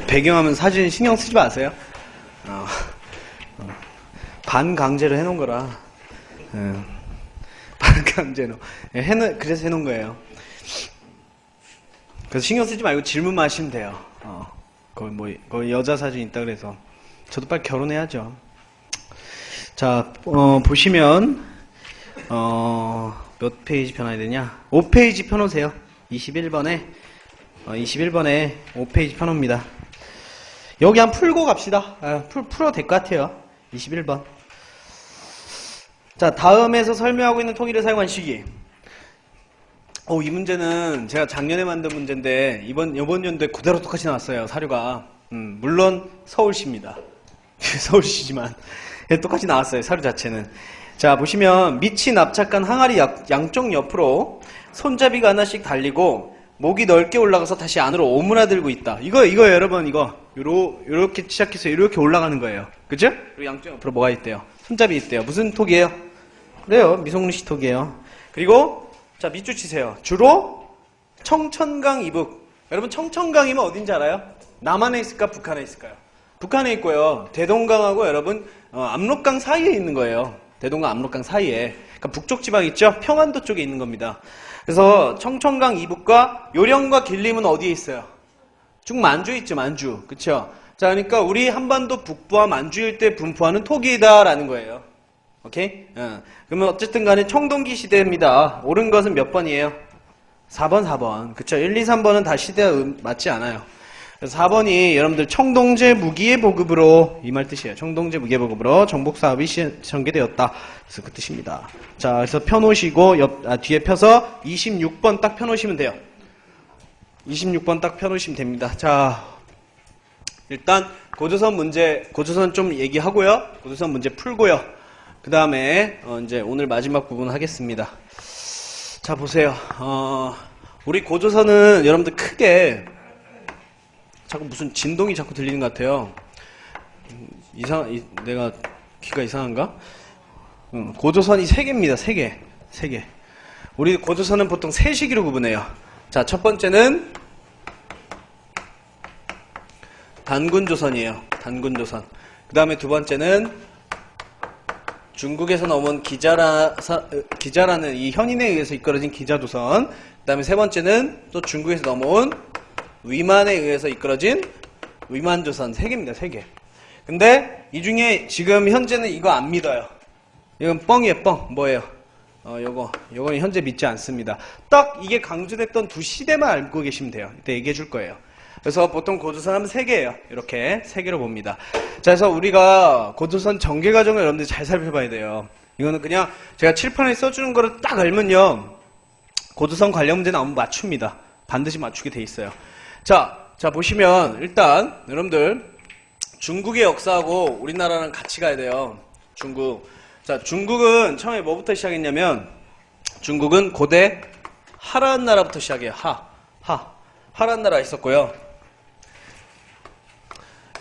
배경화면 사진 신경 쓰지 마세요. 반강제로 해놓은 거라. 반강제로. 그래서 해놓은 거예요. 그래서 신경 쓰지 말고 질문만 하시면 돼요. 거기 여자 사진 있다 그래서. 저도 빨리 결혼해야죠. 자, 보시면, 몇 페이지 펴놔야 되냐? 5페이지 펴놓으세요. 21번에 5페이지 펴놓습니다. 여기 한번 풀고 갑시다. 풀어도 될 것 같아요. 21번. 자, 다음에서 설명하고 있는 통일을 사용한 시기. 이 문제는 제가 작년에 만든 문제인데, 이번 연도에 그대로 똑같이 나왔어요. 사료가. 물론 서울시입니다. 서울시지만. 똑같이 나왔어요. 사료 자체는. 자, 보시면, 밑이 납작한 항아리 양쪽 옆으로 손잡이가 하나씩 달리고, 목이 넓게 올라가서 다시 안으로 오므라들고 있다. 이거 여러분, 요렇게 시작해서 이렇게 올라가는 거예요. 그죠? 그리고 양쪽 옆으로 뭐가 있대요? 손잡이 있대요. 무슨 톡이에요? 그래요. 미송루시 톡이에요. 그리고, 자, 밑줄 치세요. 주로 청천강 이북. 여러분, 청천강이면 어딘지 알아요? 남한에 있을까? 북한에 있을까요? 북한에 있고요. 대동강하고 여러분, 압록강 사이에 있는 거예요. 대동강, 압록강 사이에. 그러니까 북쪽 지방 있죠? 평안도 쪽에 있는 겁니다. 그래서 청천강 이북과 요령과 길림은 어디에 있어요? 쭉 만주에 있죠, 만주. 그쵸? 자, 그러니까 우리 한반도 북부와 만주 일대 분포하는 토기다라는 거예요. 오케이? 그러면 어쨌든 간에 청동기 시대입니다. 옳은 것은 몇 번이에요? 4번. 그쵸? 1, 2, 3번은 다 시대가 맞지 않아요. 그래서 4번이 여러분들 청동제 무기의 보급으로, 이 말 뜻이에요. 청동제 무기의 보급으로 정복사업이 전개되었다. 그래서 그 뜻입니다. 자, 그래서 펴놓으시고, 뒤에 펴서 26번 딱 펴놓으시면 돼요. 26번 딱 펴놓으시면 됩니다. 자, 일단, 고조선 좀 얘기하고요. 고조선 문제 풀고요. 그 다음에, 이제 오늘 마지막 부분 하겠습니다. 자, 보세요. 우리 고조선은 여러분들 크게, 자꾸 무슨 진동이 자꾸 들리는 것 같아요. 내가 귀가 이상한가? 고조선이 3개입니다. 3개. 우리 고조선은 보통 3시기로 구분해요. 자, 첫 번째는 단군조선이에요. 단군조선. 그 다음에 두 번째는 중국에서 넘어온 기자라는 이 현인에 의해서 이끌어진 기자조선. 그 다음에 세 번째는 또 중국에서 넘어온 위만에 의해서 이끌어진 위만조선. 3개입니다. 3개. 근데 이 중에 지금 현재는 이거 안 믿어요. 이건 뻥이에요. 뻥. 뭐예요? 요거는 현재 믿지 않습니다. 딱 이게 강조됐던 두 시대만 알고 계시면 돼요. 이때 얘기해 줄 거예요. 그래서 보통 고조선 하면 3개예요. 이렇게 3개로 봅니다. 자, 그래서 우리가 고조선 전개 과정을 여러분들 잘 살펴봐야 돼요. 이거는 그냥 제가 칠판에 써주는 거를 딱 알면요. 고조선 관련 문제 나오면 맞춥니다. 반드시 맞추게 돼 있어요. 자, 보시면 일단 여러분들 중국의 역사하고 우리나라랑 같이 가야 돼요. 중국. 자, 중국은 처음에 뭐부터 시작했냐면 중국은 고대 하라은 나라부터 시작해요. 하라은 나라가 있었고요.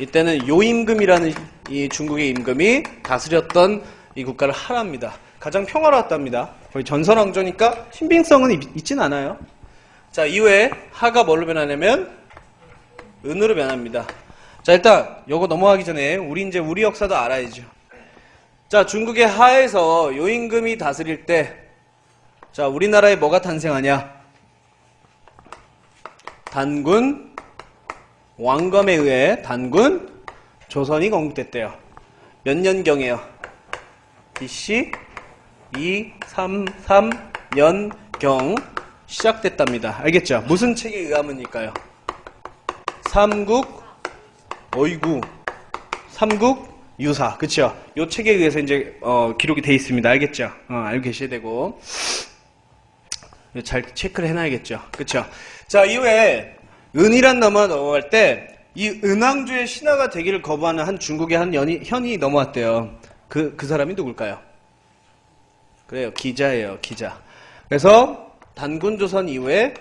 이때는 요임금이라는 이 중국의 임금이 다스렸던 이 국가를 하라입니다. 가장 평화로웠답니다. 거의 전설왕조니까 신빙성은 있진 않아요. 자, 이후에 하가 뭘로 변하냐면 은으로 변합니다. 자, 일단 요거 넘어가기 전에 우리 역사도 알아야죠. 자, 중국의 하에서 요임금이 다스릴 때, 자, 우리나라에 뭐가 탄생하냐? 단군 왕검에 의해 단군 조선이 건국됐대요. 몇 년경이에요? BC 233년경 시작됐답니다. 알겠죠? 무슨 책에 의하면일까요? 삼국유사. 그쵸? 요 책에 의해서 이제, 기록이 돼 있습니다. 알겠죠? 알고 계셔야 되고. 잘 체크를 해놔야겠죠? 그쵸? 자, 이후에, 은이란 나라가 넘어갈 때, 이 은왕조의 신하가 되기를 거부하는 한 중국의 한 현이 넘어왔대요. 그 사람이 누굴까요? 그래요. 기자예요. 기자. 그래서, 단군조선 이후에,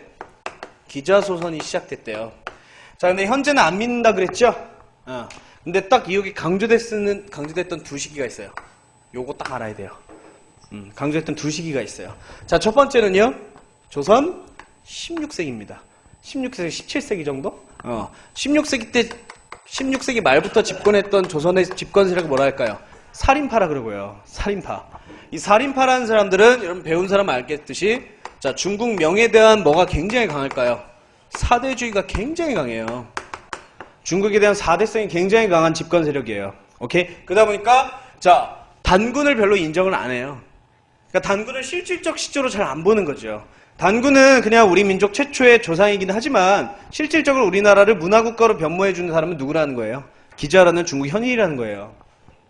기자조선이 시작됐대요. 자, 근데 현재는 안 믿는다 그랬죠? 근데 딱 여기 강조됐던 두 시기가 있어요. 요거 딱 알아야 돼요. 강조했던 두 시기가 있어요. 자, 첫 번째는요, 조선 16세기입니다. 16세기, 17세기 정도? 16세기 때 16세기 말부터 집권했던 조선의 집권 세력을 뭐라 할까요? 살인파라 그러고요. 살인파. 이 살인파라는 사람들은 여러분 배운 사람 알겠듯이 자, 중국 명에 대한 뭐가 굉장히 강할까요? 사대주의가 굉장히 강해요. 중국에 대한 사대성이 굉장히 강한 집권 세력이에요. 오케이? 그러다 보니까 자, 단군을 별로 인정을 안 해요. 그러니까 단군을 실질적 시조로 잘 안 보는 거죠. 단군은 그냥 우리 민족 최초의 조상이긴 하지만 실질적으로 우리나라를 문화국가로 변모해주는 사람은 누구라는 거예요? 기자라는 중국 현인이라는 거예요.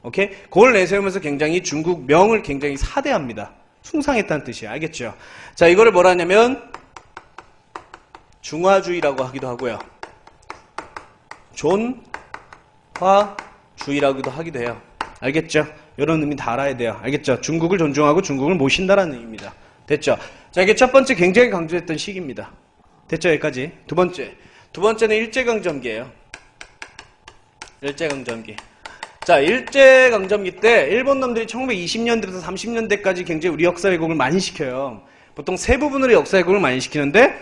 오케이? 그걸 내세우면서 굉장히 중국 명을 굉장히 사대합니다. 숭상했다는 뜻이에요. 알겠죠? 자, 이거를 뭐라 하냐면 중화주의라고 하기도 하고요. 존화주의라고도 하기도 해요. 알겠죠? 이런 의미 다 알아야 돼요. 알겠죠? 중국을 존중하고 중국을 모신다라는 의미입니다. 됐죠? 자, 이게 첫 번째 굉장히 강조했던 시기입니다. 됐죠? 여기까지. 두 번째는 일제강점기예요. 일제강점기. 자, 일제강점기 때 일본 놈들이 1920년대부터 30년대까지 굉장히 우리 역사 왜곡을 많이 시켜요. 보통 세 부분으로 역사 왜곡을 많이 시키는데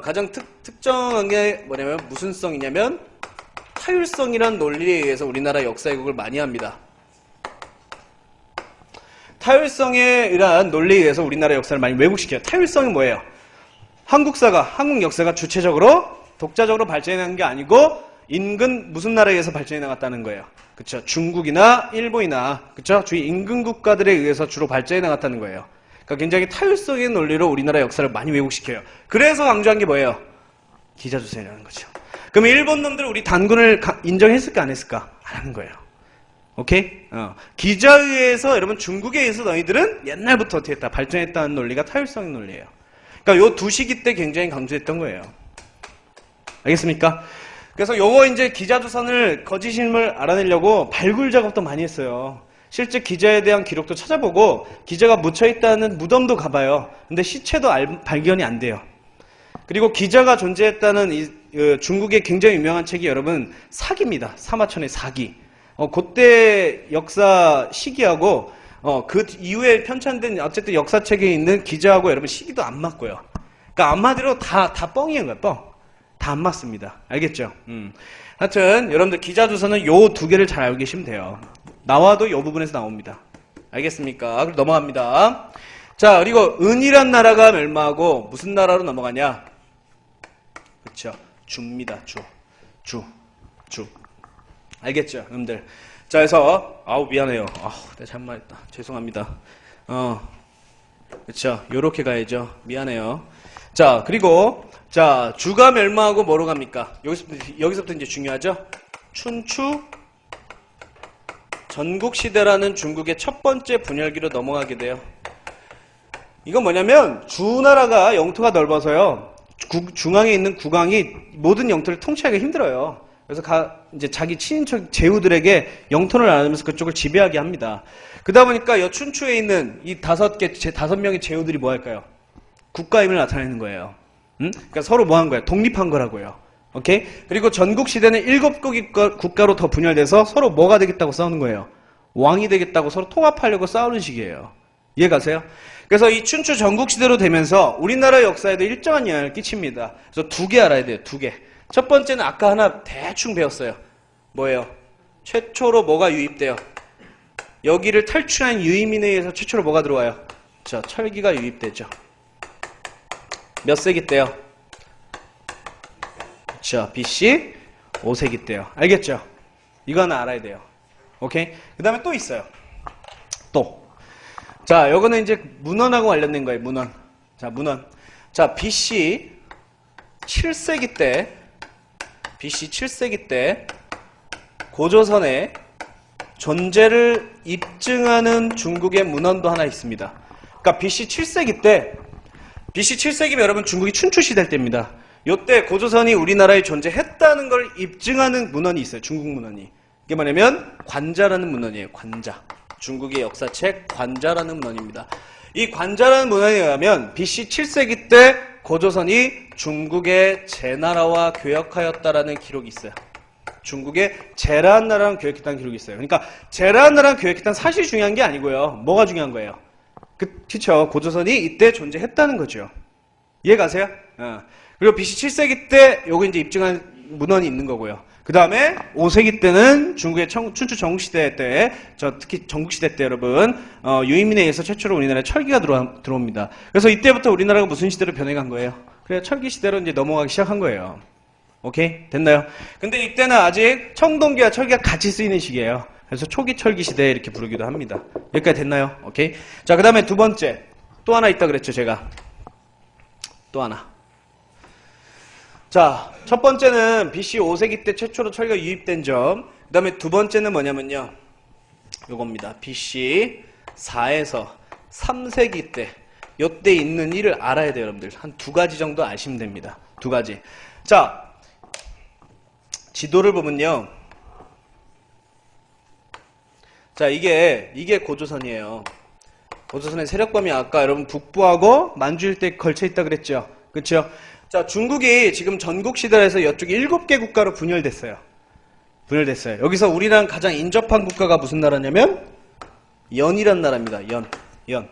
가장 특정한 게 뭐냐면 무슨 성이냐면 타율성이라는 논리에 의해서 우리나라 역사 왜곡을 많이 합니다. 타율성에 의한 논리에 의해서 우리나라 역사를 많이 왜곡시켜요. 타율성이 뭐예요? 한국 역사가 주체적으로 독자적으로 발전한 게 아니고 인근 무슨 나라에 의해서 발전해 나갔다는 거예요. 그쵸? 중국이나 일본이나 그쵸? 주위 인근 국가들에 의해서 주로 발전해 나갔다는 거예요. 그러니까 굉장히 타율성의 논리로 우리나라 역사를 많이 왜곡시켜요. 그래서 강조한 게 뭐예요? 기자주선이라는 거죠. 그럼 일본 놈들은 우리 단군을 인정했을까 안 했을까? 안 하는 거예요. 오케이? 기자에 의해서 여러분 중국에 의해서 너희들은 옛날부터 어떻게 했다? 발전했다는 논리가 타율성의 논리예요. 그러니까 요 두 시기 때 굉장히 강조했던 거예요. 알겠습니까? 그래서 요거 이제 기자주선을 거짓임을 알아내려고 발굴 작업도 많이 했어요. 실제 기자에 대한 기록도 찾아보고 기자가 묻혀있다는 무덤도 가봐요. 근데 시체도 발견이 안 돼요. 그리고 기자가 존재했다는 중국의 굉장히 유명한 책이 여러분 사기입니다. 사마천의 사기. 그때 역사 시기하고 그 이후에 편찬된 어쨌든 역사책에 있는 기자하고 여러분 시기도 안 맞고요. 그러니까 한마디로 다 뻥이에요. 뻥. 다 안 맞습니다. 알겠죠? 하여튼 여러분들 기자주선은 요 두 개를 잘 알고 계시면 돼요. 나와도 요 부분에서 나옵니다. 알겠습니까? 그럼 넘어갑니다. 자, 그리고 은이란 나라가 멸망하고 무슨 나라로 넘어가냐? 그쵸? 주입니다. 주. 알겠죠? 여러분들. 자, 그래서 미안해요. 내가 잘못 말했다. 죄송합니다. 그쵸? 요렇게 가야죠. 미안해요. 자, 그리고 자, 주가 멸망하고 뭐로 갑니까? 여기서부터 이제 중요하죠? 춘추 전국시대라는 중국의 첫 번째 분열기로 넘어가게 돼요. 이건 뭐냐면 주나라가 영토가 넓어서요. 중앙에 있는 국왕이 모든 영토를 통치하기 힘들어요. 그래서 이제 자기 친인척 제후들에게 영토를 나누면서 그쪽을 지배하게 합니다. 그러다 보니까 이 춘추에 있는 이 다섯 명의 제후들이 뭐 할까요? 국가임을 나타내는 거예요. 그러니까 서로 뭐 한 거야? 독립한 거라고요. 오케이? 그리고 전국 시대는 7개국 국가로 더 분열돼서 서로 뭐가 되겠다고 싸우는 거예요? 왕이 되겠다고 서로 통합하려고 싸우는 식이에요. 이해 가세요? 그래서 이 춘추 전국 시대로 되면서 우리나라 역사에도 일정한 영향을 끼칩니다. 그래서 두 개 알아야 돼요. 두 개. 첫 번째는 아까 하나 대충 배웠어요. 뭐예요? 최초로 뭐가 유입돼요? 여기를 탈출한 유이민에 의해서 최초로 뭐가 들어와요? 철기가 유입되죠. 몇 세기 때요? BC 5세기 때요. 알겠죠? 이거는 알아야 돼요. 오케이? 그 다음에 또 있어요. 자, 요거는 이제 문헌하고 관련된 거예요. 문헌. 자, 문헌. 자, BC 7세기 때 고조선의 존재를 입증하는 중국의 문헌도 하나 있습니다. 그러니까 BC 7세기면 여러분 중국이 춘추 시대 때입니다. 요때 고조선이 우리나라에 존재했다는 걸 입증하는 문헌이 있어요. 중국 문헌이. 이게 뭐냐면 관자라는 문헌이에요. 관자. 중국의 역사책 관자라는 문헌입니다. 이 관자라는 문헌에 의하면 BC 7세기 때 고조선이 중국의 제나라와 교역하였다라는 기록이 있어요. 중국의 제라한 나라랑 교역했다는 기록이 있어요. 그러니까 제라한 나라랑 교역했다는 사실이 중요한 게 아니고요. 뭐가 중요한 거예요? 그쵸. 고조선이 이때 존재했다는 거죠. 이해 가세요? 그리고 BC 7세기 때 요거 이제 입증한 문헌이 있는 거고요. 그 다음에 5세기 때는 중국의 춘추 전국시대 때, 특히 전국시대 때 여러분, 유인민에 의해서 최초로 우리나라에 철기가 들어옵니다. 그래서 이때부터 우리나라가 무슨 시대로 변해간 거예요? 그래, 철기 시대로 이제 넘어가기 시작한 거예요. 오케이? 됐나요? 근데 이때는 아직 청동기와 철기가 같이 쓰이는 시기예요. 그래서 초기 철기 시대 이렇게 부르기도 합니다. 여기까지 됐나요? 오케이? 자, 그 다음에 두 번째. 또 하나 있다 그랬죠, 제가. 또 하나. 자, 첫 번째는 BC 5세기 때 최초로 철기가 유입된 점. 그 다음에 두 번째는 뭐냐면요. 요겁니다. BC 4에서 3세기 때, 요때 있는 일을 알아야 돼요, 여러분들. 한 두 가지 정도 아시면 됩니다. 두 가지. 자, 지도를 보면요. 자, 이게 고조선이에요. 고조선의 세력범위 아까 여러분 북부하고 만주 일대에 걸쳐 있다 그랬죠. 그렇죠? 자, 중국이 지금 전국시대에서 이쪽에 7개 국가로 분열됐어요. 여기서 우리랑 가장 인접한 국가가 무슨 나라냐면 연이란 나라입니다. 연.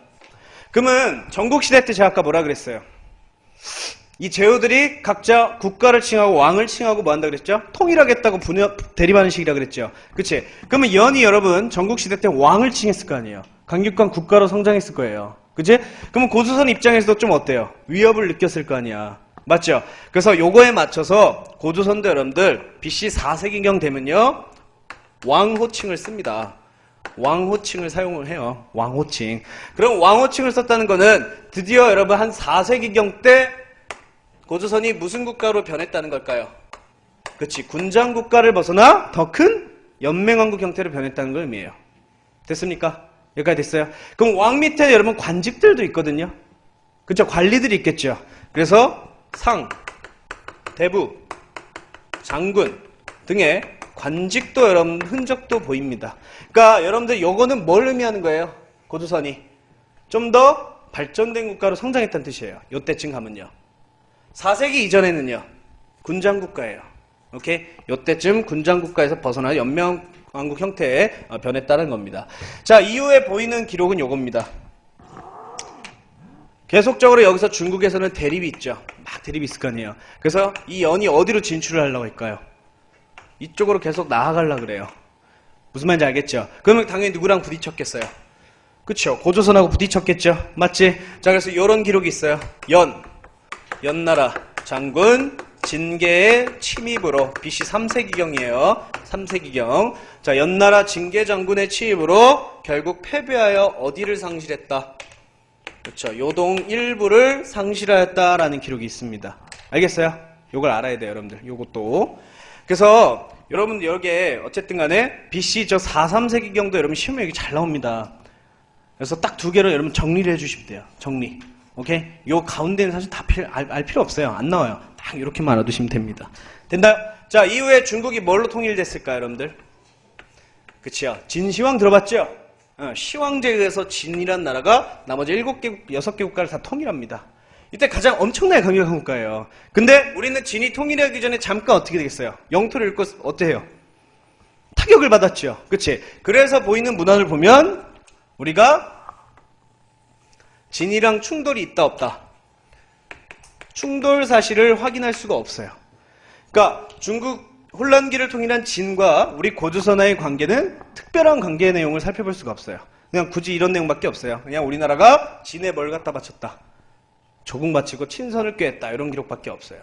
그러면 전국시대 때 제가 아까 뭐라 그랬어요? 이 제후들이 각자 국가를 칭하고 왕을 칭하고 뭐 한다 그랬죠? 통일하겠다고 대립하는 식이라 그랬죠. 그치? 그러면 연이 여러분 전국시대 때 왕을 칭했을 거 아니에요. 강력한 국가로 성장했을 거예요. 그치? 그러면 고조선 입장에서도 좀 어때요? 위협을 느꼈을 거 아니야. 맞죠? 그래서 요거에 맞춰서 고조선도 여러분들 BC 4세기경 되면요 왕호칭을 씁니다. 왕호칭을 사용을 해요. 왕호칭. 그럼 왕호칭을 썼다는 거는 드디어 여러분 한 4세기경 때 고조선이 무슨 국가로 변했다는 걸까요? 그치, 군장 국가를 벗어나 더 큰 연맹왕국 형태로 변했다는 걸 의미해요. 됐습니까? 여기까지 됐어요? 그럼 왕 밑에 여러분 관직들도 있거든요. 그쵸? 관리들이 있겠죠. 그래서 상, 대부, 장군 등의 관직도 여러분 흔적도 보입니다. 그러니까 여러분들 요거는 뭘 의미하는 거예요? 고조선이 좀 더 발전된 국가로 성장했다는 뜻이에요. 요때쯤 가면요. 4세기 이전에는요. 군장국가예요. 오케이? 요때쯤 군장국가에서 벗어나 연맹왕국 형태에 변했다는 겁니다. 자, 이후에 보이는 기록은 요겁니다. 계속적으로 여기서 중국에서는 대립이 있죠. 막 대립이 있을 거 아니에요. 그래서 이 연이 어디로 진출을 하려고 할까요? 이쪽으로 계속 나아가려고 그래요. 무슨 말인지 알겠죠? 그러면 당연히 누구랑 부딪혔겠어요? 그쵸? 고조선하고 부딪혔겠죠? 맞지? 자, 그래서 이런 기록이 있어요. 연나라 장군 진계의 침입으로 BC 3세기경이에요. 3세기경. 자, 연나라 진계 장군의 침입으로 결국 패배하여 어디를 상실했다? 그렇죠. 요동 일부를 상실하였다라는 기록이 있습니다. 알겠어요? 요걸 알아야 돼요, 여러분들. 요것도. 그래서 여러분 여기에 어쨌든 간에 BC 4, 3세기경도 여러분 시험에 여기 잘 나옵니다. 그래서 딱 두 개로 여러분 정리를 해주시면 돼요. 정리. 오케이? 요 가운데는 사실 다 알 필요 없어요. 안 나와요. 딱 이렇게만 알아두시면 됩니다. 된다요? 자, 이후에 중국이 뭘로 통일됐을까요, 여러분들? 그치요? 진시황 들어봤죠? 시황제에 의해서 진이란 나라가 나머지 6개 국가를 다 통일합니다. 이때 가장 엄청나게 강력한 국가예요. 근데 우리는 진이 통일하기 전에 잠깐 어떻게 되겠어요? 영토를 잃고 어때요? 타격을 받았죠. 그치? 그래서 보이는 문헌을 보면 우리가 진이랑 충돌이 있다 없다. 충돌 사실을 확인할 수가 없어요. 그러니까 중국 혼란기를 통일한 진과 우리 고조선와의 관계는 특별한 관계의 내용을 살펴볼 수가 없어요. 그냥 굳이 이런 내용밖에 없어요. 그냥 우리나라가 진에 뭘 갖다 바쳤다. 조국 바치고 친선을 꾀했다. 이런 기록밖에 없어요.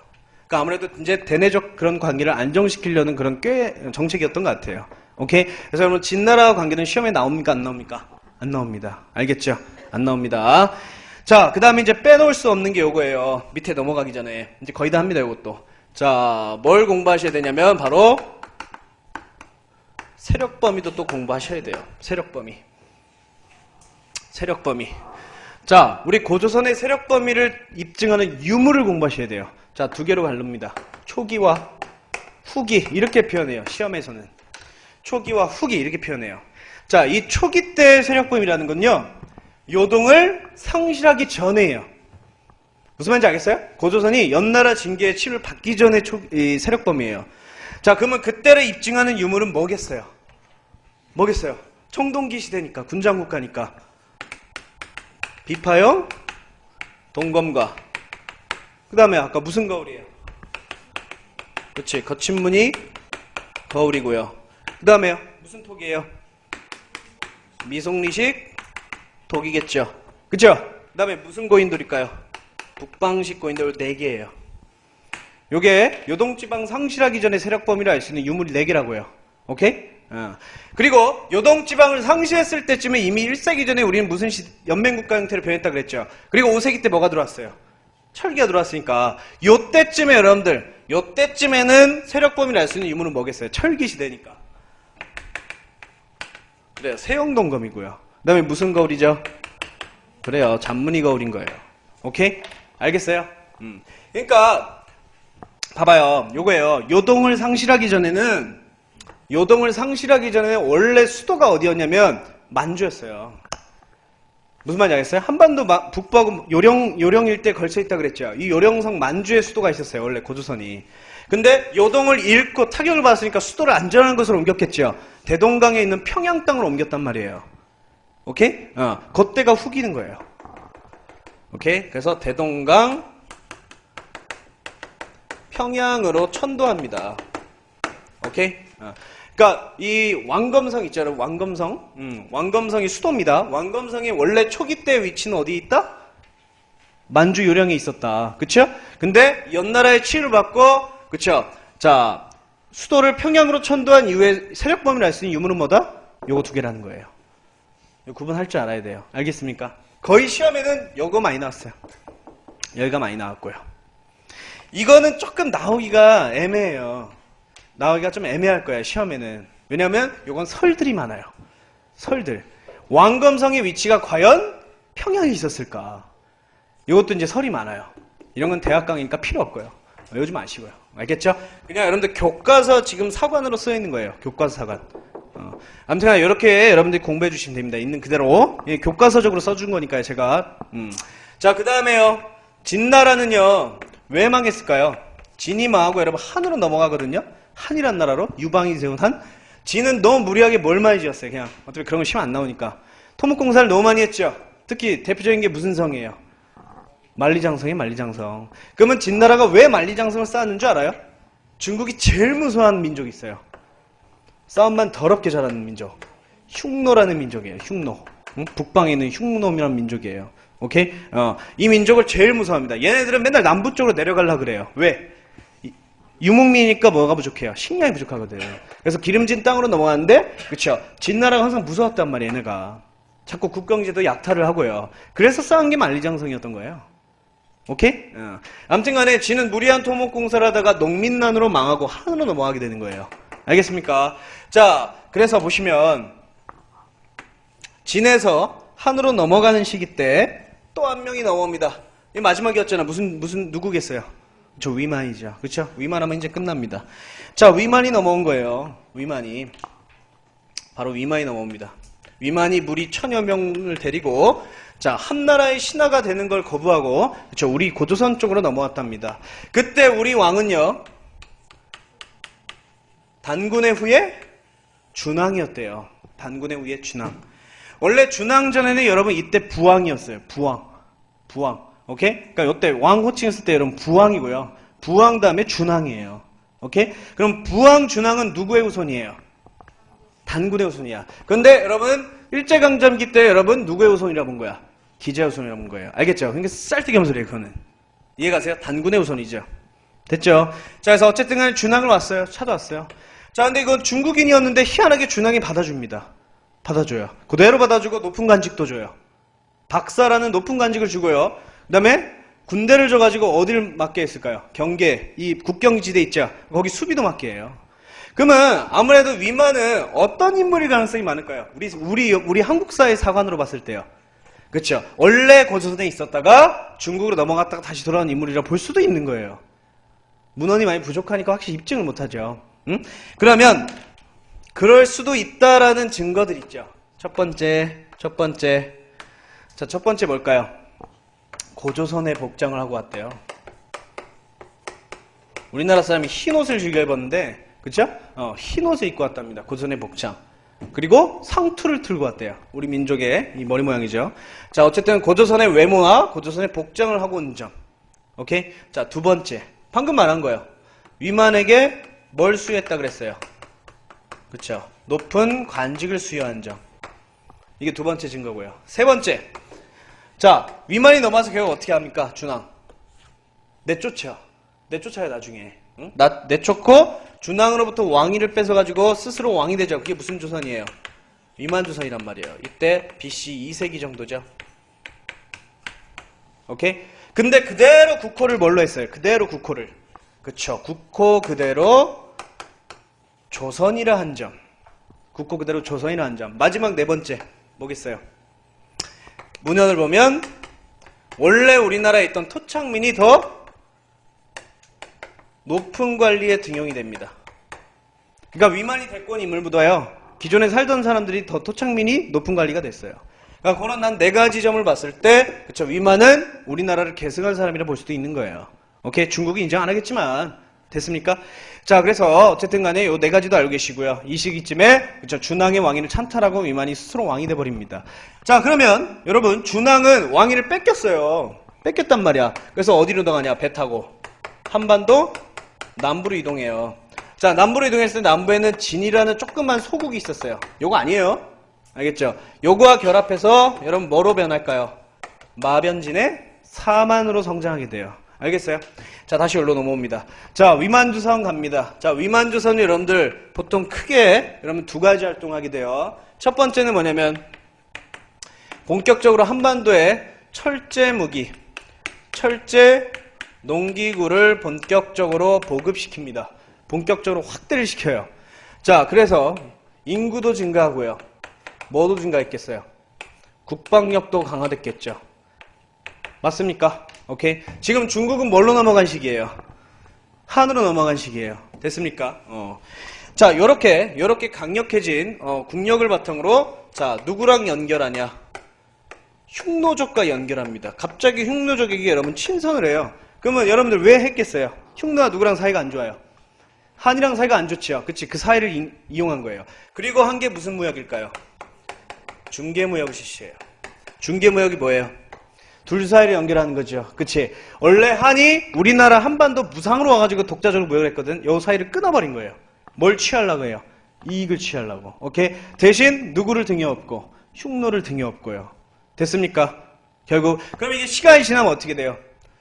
그러니까 아무래도 이제 대내적 그런 관계를 안정시키려는 그런 정책이었던 것 같아요. 오케이? 그래서 여러분 진나라와 관계는 시험에 나옵니까? 안 나옵니까? 안 나옵니다. 알겠죠? 안 나옵니다. 자, 그 다음에 이제 빼놓을 수 없는 게 요거예요. 밑에 넘어가기 전에. 이제 거의 다 합니다, 요것도. 자, 뭘 공부하셔야 되냐면 바로 세력범위도 또 공부하셔야 돼요. 세력범위. 자, 우리 고조선의 세력범위를 입증하는 유물을 공부하셔야 돼요. 자, 두 개로 갈릅니다. 초기와 후기 이렇게 표현해요. 시험에서는. 초기와 후기 이렇게 표현해요. 자, 이 초기 때 세력범위라는 건요. 요동을 상실하기 전에예요. 무슨 말인지 알겠어요? 고조선이 연나라 진계의 침을 받기 전에 이 세력범위예요. 자, 그러면 그때를 입증하는 유물은 뭐겠어요? 청동기 시대니까, 군장국가니까. 비파형, 동검과. 그 다음에 아까 무슨 거울이에요? 그렇지, 거친 무늬, 거울이고요. 그 다음에요. 무슨 톡이에요? 미송리식 톡이겠죠. 그쵸? 그 다음에 무슨 고인돌일까요? 북방식 고인돌 4개예요. 요게 요동지방 상실하기 전에 세력범위를 알 수 있는 유물이 4개라고요. 오케이? 그리고 요동지방을 상실했을 때쯤에 이미 1세기 전에 우리는 무슨 연맹국가 형태로 변했다 그랬죠. 그리고 5세기 때 뭐가 들어왔어요? 철기가 들어왔으니까 요때쯤에 여러분들 요때쯤에는 세력범위를 알 수 있는 유물은 뭐겠어요? 철기 시대니까. 그래요. 세영동검이고요. 그 다음에 무슨 거울이죠? 그래요. 잔무늬 거울인 거예요. 오케이? 알겠어요? 그러니까 봐봐요. 요거예요. 요동을 상실하기 전에는 원래 수도가 어디였냐면 만주였어요. 무슨 말인지 알겠어요? 한반도 북부하고 요령 일대에 걸쳐있다 그랬죠. 이 요령성 만주의 수도가 있었어요. 원래 고조선이. 근데 요동을 잃고 타격을 받았으니까 수도를 안전한 곳으로 옮겼겠죠. 대동강에 있는 평양 땅으로 옮겼단 말이에요. 오케이? 그때가 후기는 거예요. 오케이? 그래서 대동강 평양으로 천도합니다. 오케이? 그러니까 이 왕검성 있잖아요. 왕검성. 왕검성이 수도입니다. 왕검성이 원래 초기 때 위치는 어디 있다? 만주 요령에 있었다. 그쵸? 근데 연나라의 치유를 받고 그쵸? 자, 수도를 평양으로 천도한 이후에 세력범위를 알 수 있는 유물은 뭐다? 요거 2개라는 거예요. 이거 구분할 줄 알아야 돼요. 알겠습니까? 거의 시험에는 요거 많이 나왔어요. 여기가 많이 나왔고요. 이거는 조금 나오기가 애매해요. 나오기가 좀 애매할 거예요. 시험에는. 왜냐하면 요건 설들이 많아요. 설들. 왕검성의 위치가 과연 평양에 있었을까? 이것도 이제 설이 많아요. 이런 건 대학 강의니까 필요 없고요. 요즘 아시고요. 알겠죠? 그냥 여러분들 교과서 지금 사관으로 써 있는 거예요. 교과서 사관. 아무튼 이렇게 여러분들이 공부해 주시면 됩니다. 있는 그대로. 예, 교과서적으로 써준 거니까요. 제가. 자, 그 다음에요. 진나라는요. 왜 망했을까요? 진이 망하고 여러분 한으로 넘어가거든요. 한이란 나라로. 유방이 세운 한. 진은 너무 무리하게 뭘 많이 지었어요. 그냥. 어차피 그런 거 시험 안 나오니까. 토목공사를 너무 많이 했죠. 특히 대표적인 게 무슨 성이에요? 만리장성이 만리장성. 그러면 진나라가 왜 만리장성을 쌓았는 줄 알아요? 중국이 제일 무서워하는 민족이 있어요. 싸움만 더럽게 잘하는 민족. 흉노라는 민족이에요. 흉노. 북방에 있는 흉노라는 민족이에요. 오케이? 이 민족을 제일 무서워합니다. 얘네들은 맨날 남부 쪽으로 내려가려고 그래요. 왜? 유목민이니까 뭐가 부족해요? 식량이 부족하거든. 그래서 기름진 땅으로 넘어가는데, 그쵸? 진나라가 항상 무서웠단 말이에요, 얘네가. 자꾸 국경제도 약탈을 하고요. 그래서 싸운 게 만리장성이었던 거예요. 오케이? 아무튼 간에 진은 무리한 토목공사를 하다가 농민난으로 망하고 한으로 넘어가게 되는 거예요. 알겠습니까? 자, 그래서 보시면 진에서 한으로 넘어가는 시기 때 또 한 명이 넘어옵니다. 이 마지막이었잖아. 무슨 누구겠어요? 저 위만이죠. 그렇죠? 위만하면 이제 끝납니다. 자, 위만이 넘어온 거예요. 위만이. 바로 위만이 넘어옵니다. 위만이 무리 1000여 명을 데리고 자, 한나라의 신하가 되는 걸 거부하고 그렇죠? 우리 고조선 쪽으로 넘어왔답니다. 그때 우리 왕은요. 단군의 후예 준왕이었대요. 단군의 후예 준왕. 원래 준왕 전에는 여러분 이때 부왕이었어요. 부왕. 오케이? 그러니까 이때 왕 호칭했을 때 여러분 부왕이고요. 부왕 다음에 준왕이에요. 오케이? 그럼 부왕 준왕은 누구의 후손이에요? 단군의 후손이야. 그런데 여러분 일제강점기 때 여러분 누구의 후손이라고 본 거야? 기자의 후손이라고 본 거예요. 알겠죠? 그러니까 쌀뜨기 하는 소리예요. 그거는. 이해가세요? 단군의 후손이죠. 됐죠? 자, 그래서 어쨌든 간에 준왕을 왔어요. 찾아왔어요. 자, 근데 이건 중국인이었는데 희한하게 준왕이 받아줍니다. 받아줘요. 그대로 받아주고 높은 관직도 줘요. 박사라는 높은 관직을 주고요. 그 다음에 군대를 줘가지고 어디를 맡게 했을까요? 경계, 이 국경지대 있죠? 거기 수비도 맡게 해요. 그러면 아무래도 위만은 어떤 인물일 가능성이 많을까요? 우리 한국사의 사관으로 봤을 때요. 그렇죠? 원래 고조선에 있었다가 중국으로 넘어갔다가 다시 돌아온 인물이라 볼 수도 있는 거예요. 문헌이 많이 부족하니까 확실히 입증을 못하죠. 응? 그러면 그럴 수도 있다라는 증거들 있죠. 첫 번째. 자, 첫 번째 뭘까요? 고조선의 복장을 하고 왔대요. 우리나라 사람이 흰 옷을 즐겨 입었는데, 그쵸? 흰 옷을 입고 왔답니다. 고조선의 복장. 그리고 상투를 틀고 왔대요. 우리 민족의 이 머리 모양이죠. 자, 어쨌든 고조선의 외모와 고조선의 복장을 하고 온 점. 오케이? 자, 두 번째. 방금 말한 거예요. 위만에게 뭘 수여했다 그랬어요? 그쵸. 높은 관직을 수여한 점. 이게 두 번째 증거고요. 세 번째. 자, 위만이 넘어서 결국 어떻게 합니까? 준왕. 내쫓아요. 내쫓아요, 나중에. 응? 내쫓고 준왕으로부터 왕위를 뺏어가지고 스스로 왕이 되죠. 그게 무슨 조선이에요? 위만 조선이란 말이에요. 이때 BC 2세기 정도죠. 오케이? 근데 그대로 국호를 뭘로 했어요? 그대로 국호를. 그쵸. 국호 그대로 조선이라 한 점. 국호 그대로 조선이라 한 점. 마지막 네 번째. 뭐겠어요? 문헌을 보면 원래 우리나라에 있던 토착민이 더 높은 관리에 등용이 됩니다. 그러니까 위만이 대권 인물 보다요. 기존에 살던 사람들이 더 토착민이 높은 관리가 됐어요. 그러니까 그런 한 네 가지 점을 봤을 때, 그쵸, 위만은 우리나라를 계승한 사람이라 볼 수도 있는 거예요. 오케이? 중국이 인정 안 하겠지만, 됐습니까? 자, 그래서 어쨌든 간에 요 네 가지도 알고 계시고요. 이 시기쯤에, 그쵸, 준왕의 왕위를 찬탈하고 위만이 스스로 왕이 돼버립니다. 자, 그러면 여러분, 준왕은 왕위를 뺏겼어요. 뺏겼단 말이야. 그래서 어디로 나가냐? 배 타고. 한반도 남부로 이동해요. 자, 남부로 이동했을 때 남부에는 진이라는 조그만 소국이 있었어요. 요거 아니에요. 알겠죠? 요거와 결합해서 여러분 뭐로 변할까요? 마변진의 사만으로 성장하게 돼요. 알겠어요? 자, 다시 여기로 넘어옵니다. 자, 위만조선 갑니다. 자, 위만조선이 여러분들 보통 크게 여러분 두 가지 활동하게 돼요. 첫 번째는 뭐냐면 본격적으로 한반도에 철제 무기, 철제 농기구를 본격적으로 보급시킵니다. 본격적으로 확대를 시켜요. 자, 그래서 인구도 증가하고요. 뭐도 증가했겠어요? 국방력도 강화됐겠죠. 맞습니까? 오케이. 지금 중국은 뭘로 넘어간 시기예요? 한으로 넘어간 시기예요. 됐습니까? 자, 요렇게 강력해진 국력을 바탕으로 자, 누구랑 연결하냐? 흉노족과 연결합니다. 갑자기 흉노족에게 여러분 친선을 해요. 그러면 여러분들 왜 했겠어요? 흉노가 누구랑 사이가 안 좋아요? 한이랑 사이가 안 좋죠. 그치? 그 사이를 이용한 거예요. 그리고 한 게 무슨 무역일까요? 중개무역을 실시해요. 중개무역이 뭐예요? 둘 사이를 연결하는 거죠. 그치? 원래 한이 우리나라 한반도 무상으로 와가지고 독자적으로 무역을 했거든. 요 사이를 끊어버린 거예요. 뭘 취하려고 해요? 이익을 취하려고. 오케이? 대신 누구를 등에 업고? 흉노를 등에 업고요. 됐습니까? 결국 그럼 이게 시간이 지나면 어떻게 돼요?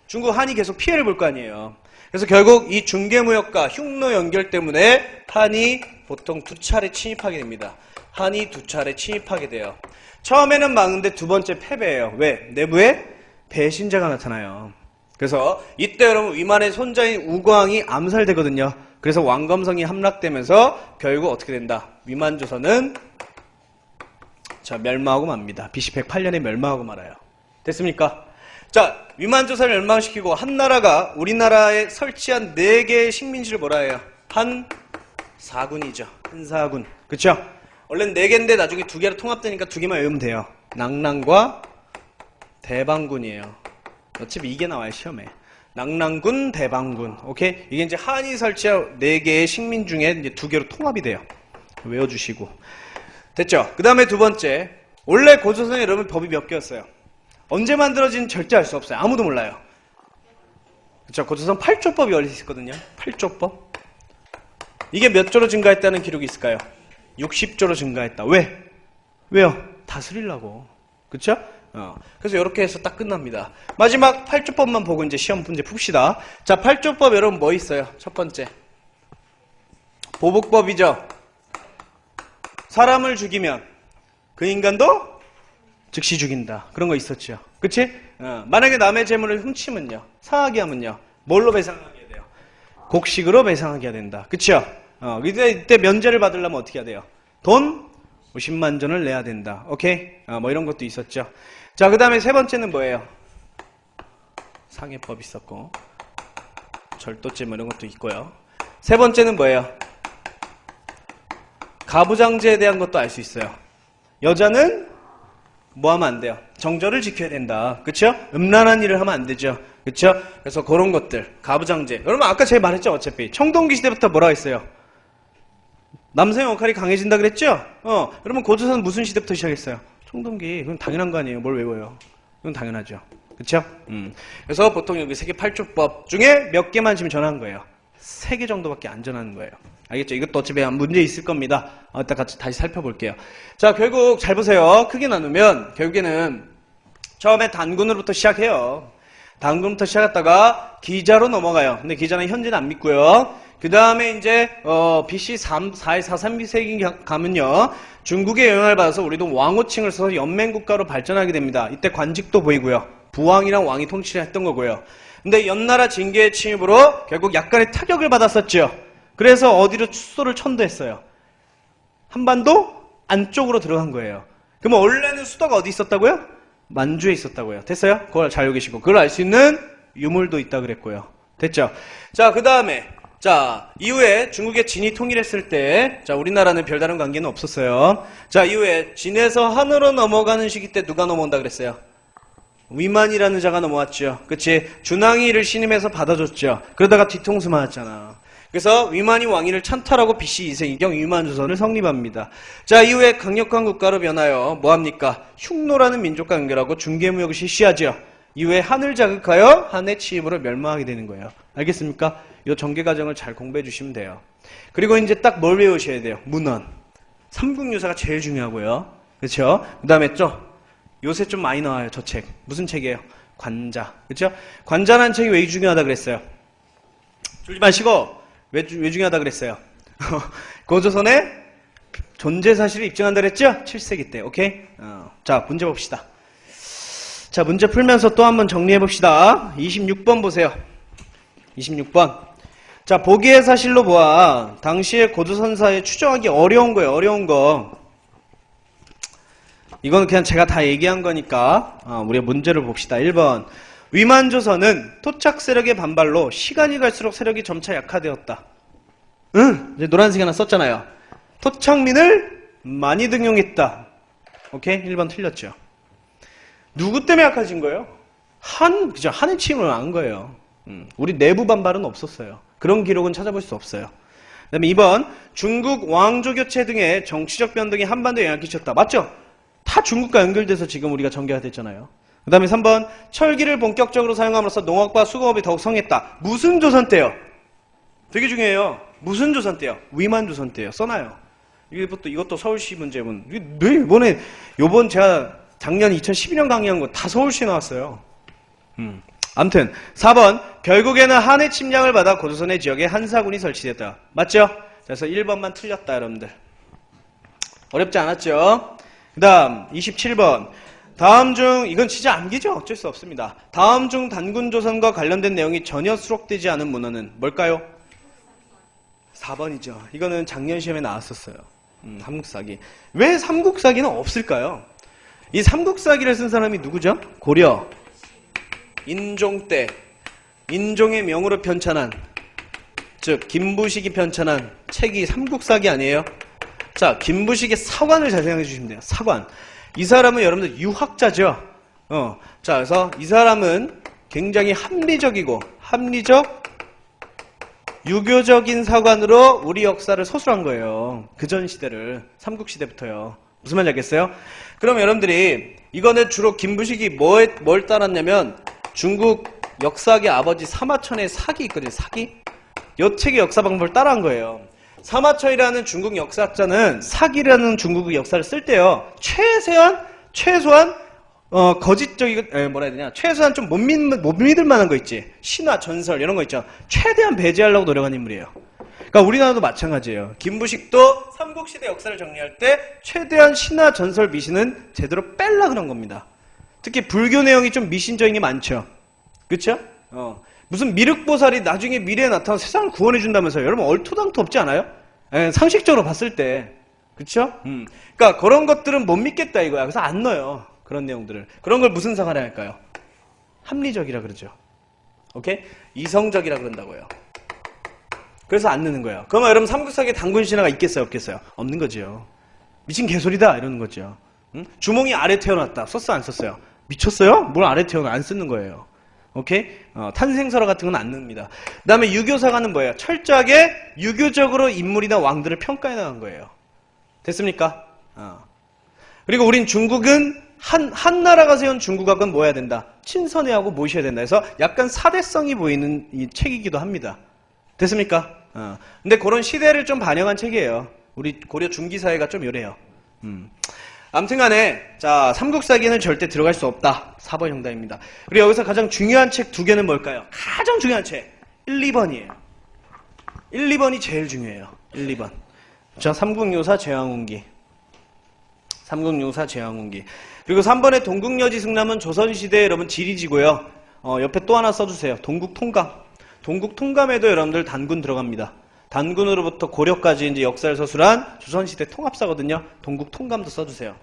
중국 한이 계속 피해를 볼 거 아니에요. 그래서 결국 이 중개무역과 흉노 연결 때문에 한이 보통 두 차례 침입하게 됩니다. 한이 두 차례 침입하게 돼요. 처음에는 막는데 두 번째 패배예요. 왜? 내부에 배신자가 나타나요. 그래서 이때 여러분 위만의 손자인 우광이 암살되거든요. 그래서 왕검성이 함락되면서 결국 어떻게 된다? 위만조선은 자, 멸망하고 맙니다. BC 108년에 멸망하고 말아요. 됐습니까? 자, 위만조선을 멸망시키고 한나라가 우리나라에 설치한 4개의 식민지를 뭐라 해요? 한사군이죠. 한사군. 그쵸? 원래는 4개인데 나중에 2개로 통합되니까 2개만 외우면 돼요. 낙랑과 대방군이에요. 어차피 이게 나와요, 시험에. 낙랑군, 대방군. 오케이? 이게 이제 한이 설치한 4개의 식민 중에 이제 2개로 통합이 돼요. 외워주시고. 됐죠? 그 다음에 두 번째. 원래 고조선에 여러분 법이 몇 개였어요? 언제 만들어진지 절대 알 수 없어요. 아무도 몰라요. 그쵸? 고조선 8조법이 원래 있었거든요. 8조법. 이게 몇 조로 증가했다는 기록이 있을까요? 60조로 증가했다. 왜? 왜요? 다스리려고. 그쵸? 그래서 이렇게 해서 딱 끝납니다. 마지막 8조법만 보고 이제 시험 문제 풉시다. 자, 8조법 여러분 뭐 있어요? 첫 번째. 보복법이죠. 사람을 죽이면 그 인간도 즉시 죽인다. 그런 거 있었죠. 그치? 만약에 남의 재물을 훔치면요. 상하게 하면요. 뭘로 배상하게 돼요? 곡식으로 배상하게 해야 된다. 그쵸? 이때 면제를 받으려면 어떻게 해야 돼요? 돈 50만 전을 내야 된다. 오케이? 뭐 이런 것도 있었죠. 자, 그 다음에 세 번째는 뭐예요? 상해법 있었고, 절도죄 뭐 이런 것도 있고요. 세 번째는 뭐예요? 가부장제에 대한 것도 알 수 있어요. 여자는 뭐 하면 안 돼요? 정절을 지켜야 된다. 그쵸? 음란한 일을 하면 안 되죠. 그쵸? 그래서 그런 것들, 가부장제. 여러분 아까 제가 말했죠, 어차피. 청동기 시대부터 뭐라고 했어요? 남성의 역할이 강해진다 그랬죠? 여러분 고조선 무슨 시대부터 시작했어요? 청동기. 그건 당연한 거 아니에요. 뭘 외워요? 그건 당연하죠. 그쵸? 그래서 보통 여기 세계 8조법 중에 몇 개만 지금 전한 거예요. 3개 정도밖에 안 전하는 거예요. 알겠죠? 이것도 어차피 문제 있을 겁니다. 이따 같이 다시 살펴볼게요. 자, 결국 잘 보세요. 크게 나누면 결국에는 처음에 단군으로부터 시작해요. 단군부터 시작했다가 기자로 넘어가요. 근데 기자는 현재는 안 믿고요. 그 다음에 이제 BC 4143세기 가면요, 중국의 영향을 받아서 우리도 왕호칭을 써서 연맹국가로 발전하게 됩니다. 이때 관직도 보이고요. 부왕이랑 왕이 통치를 했던 거고요. 근데 연나라 징계의 침입으로 결국 약간의 타격을 받았었죠. 그래서 어디로 수소를 천도했어요? 한반도 안쪽으로 들어간 거예요. 그러면 원래는 수도가 어디 있었다고요? 만주에 있었다고요. 됐어요? 그걸 잘 알고 계시고, 그걸 알 수 있는 유물도 있다 그랬고요. 됐죠? 자, 그 다음에 이후에 중국의 진이 통일했을 때, 우리나라는 별다른 관계는 없었어요. 자, 이후에 진에서 한으로 넘어가는 시기 때 누가 넘어온다 그랬어요? 위만이라는 자가 넘어왔죠. 그치? 준왕이를 신임해서 받아줬죠. 그러다가 뒤통수 맞았잖아. 그래서 위만이 왕위를 찬탈하고 BC 2세기경 위만조선을 성립합니다. 자, 이후에 강력한 국가로 변하여 뭐합니까? 흉노라는 민족과 연결하고 중개무역을 실시하죠. 이후에 한을 자극하여 한의 침입으로 멸망하게 되는 거예요. 알겠습니까? 이 전개 과정을 잘 공부해 주시면 돼요. 그리고 이제 딱 뭘 외우셔야 돼요? 문헌. 삼국유사가 제일 중요하고요. 그렇죠? 그 다음에 요새 좀 많이 나와요. 저 책. 무슨 책이에요? 관자. 그렇죠? 관자라는 책이 왜 중요하다 그랬어요? 줄지 마시고 왜 중요하다 그랬어요? 고조선의 존재 사실을 입증한다 그랬죠? 7세기 때. 오케이? 자, 문제 봅시다. 자, 문제 풀면서 또 한번 정리해 봅시다. 26번 보세요. 26번. 자, 보기의 사실로 보아 당시의 고조선사에 추정하기 어려운 거예요. 어려운 거. 이건 그냥 제가 다 얘기한 거니까 우리가 문제를 봅시다. 1번. 위만조선은 토착 세력의 반발로 시간이 갈수록 세력이 점차 약화되었다. 이제 노란색 하나 썼잖아요. 토착민을 많이 등용했다. 오케이? 1번 틀렸죠. 누구 때문에 약해진 거예요? 그죠? 한의 침을 안 거예요. 우리 내부 반발은 없었어요. 그런 기록은 찾아볼 수 없어요. 그 다음에 2번. 중국 왕조 교체 등의 정치적 변동이 한반도에 영향을 끼쳤다. 맞죠? 다 중국과 연결돼서 지금 우리가 전개가 됐잖아요. 그 다음에 3번. 철기를 본격적으로 사용함으로써 농업과 수공업이 더욱 성했다. 무슨 조선 때요? 되게 중요해요. 무슨 조선 때요? 위만 조선 때요. 써놔요. 이것도 서울시 문제문. 요번 제가 작년 2012년 강의한 거 다 서울시에 나왔어요. 아무튼 4번. 결국에는 한의 침략을 받아 고조선의 지역에 한사군이 설치됐다. 맞죠? 그래서 1번만 틀렸다 여러분들. 어렵지 않았죠? 그 다음 27번. 다음 중 이건 진짜 암기죠? 어쩔 수 없습니다. 다음 중 단군조선과 관련된 내용이 전혀 수록되지 않은 문헌은 뭘까요? 4번이죠. 이거는 작년 시험에 나왔었어요. 삼국사기. 왜 삼국사기는 없을까요? 이 삼국사기를 쓴 사람이 누구죠? 고려 인종 때 인종의 명으로 편찬한, 즉 김부식이 편찬한 책이 삼국사기 아니에요? 자, 김부식의 사관을 잘 생각해 주시면 돼요. 사관. 이 사람은 여러분들 유학자죠. 자, 그래서 이 사람은 굉장히 합리적 유교적인 사관으로 우리 역사를 서술한 거예요. 그전 시대를, 삼국시대부터요. 무슨 말인지 알겠어요? 그럼 여러분들이 이거는 주로 김부식이 뭘 따랐냐면 중국 역사학의 아버지 사마천의 사기 있거든요. 사기? 이 책의 역사 방법을 따라한 거예요. 사마천이라는 중국 역사학자는 사기라는 중국의 역사를 쓸 때요. 최소한 거짓적이고 뭐라 해야 되냐, 최소한 좀 못 믿을 만한 거 있지, 신화 전설 이런 거 있죠, 최대한 배제하려고 노력한 인물이에요. 그러니까 우리나라도 마찬가지예요. 김부식도 삼국시대 역사를 정리할 때 최대한 신화 전설 미신은 제대로 뺄라 그런 겁니다. 특히 불교 내용이 좀 미신적인 게 많죠. 그쵸? 무슨 미륵보살이 나중에 미래에 나타나서 세상을 구원해 준다면서요. 여러분 얼토당토 없지 않아요? 상식적으로 봤을 때. 그쵸? 그러니까 그런 것들은 못 믿겠다 이거야. 그래서 안 넣어요. 그런 내용들을. 그런 걸 무슨 사관이 할까요? 합리적이라 그러죠. 오케이? 이성적이라 그런다고요. 그래서 안 넣는 거예요. 그러면 여러분 삼국사기에 단군 신화가 있겠어요? 없겠어요? 없는 거죠. 미친 개소리다 이러는 거죠. 주몽이 아래 태어났다. 썼어 안 썼어요? 미쳤어요? 뭘 아래 태어나? 안 쓰는 거예요. 오케이? 탄생설화 같은 건 안 넣습니다. 그 다음에 유교사관은 뭐예요? 철저하게 유교적으로 인물이나 왕들을 평가해 나간 거예요. 됐습니까? 그리고 우린 중국은 한 나라가 세운 중국학은 뭐 해야 된다? 친선해하고 모셔야 된다. 해서 약간 사대성이 보이는 이 책이기도 합니다. 됐습니까? 근데 그런 시대를 좀 반영한 책이에요. 우리 고려 중기사회가 좀 요래요. 아무튼 간에, 자, 삼국사기에는 절대 들어갈 수 없다. 4번 정답입니다. 그리고 여기서 가장 중요한 책 두 개는 뭘까요? 가장 중요한 책. 1, 2번이에요. 1, 2번이 제일 중요해요. 1, 2번. 자, 삼국유사 제왕운기. 삼국유사 제왕운기. 그리고 3번의 동국여지승남은 조선시대에 여러분 지리지고요. 옆에 또 하나 써주세요. 동국통감. 동국통감에도 여러분들 단군 들어갑니다. 단군으로부터 고려까지 이제 역사를 서술한 조선시대 통합사거든요. 동국통감도 써주세요.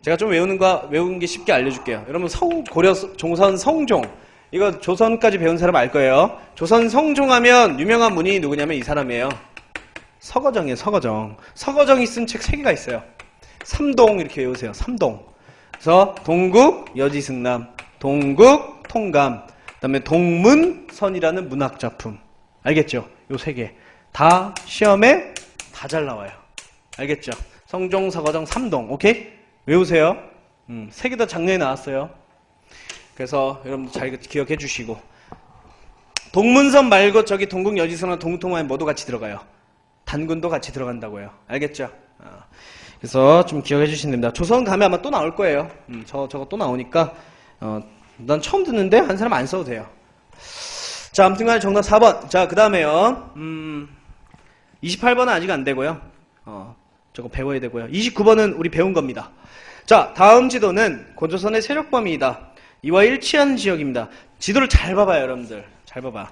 제가 좀 외우는 게 쉽게 알려줄게요. 여러분 고려 조선 성종. 이거 조선까지 배운 사람 알 거예요. 조선 성종하면 유명한 분이 누구냐면 이 사람이에요. 서거정이에요. 서거정. 서거정이 쓴 책 3개가 있어요. 삼동 이렇게 외우세요. 삼동. 그래서 동국 여지승남, 동국 통감, 그다음에 동문선이라는 문학 작품. 알겠죠? 요 3개. 다 시험에 다 잘 나와요. 알겠죠? 성종, 서거정, 삼동. 오케이? 외우세요. 3개 다 작년에 나왔어요. 그래서 여러분들 잘 기억해 주시고. 동문선 말고 저기 동국 여지승남, 동통만 모두 같이 들어가요. 단군도 같이 들어간다고요. 알겠죠? 그래서 좀 기억해 주시면 됩니다. 조선 가면 아마 또 나올 거예요. 저거 또 나오니까 난 처음 듣는데 한 사람 안 써도 돼요. 자, 아무튼 간에 정답 4번. 자, 그 다음에요. 28번은 아직 안 되고요. 저거 배워야 되고요. 29번은 우리 배운 겁니다. 자, 다음 지도는 고조선의 세력 범위이다. 이와 일치하는 지역입니다. 지도를 잘 봐봐요, 여러분들. 잘 봐봐.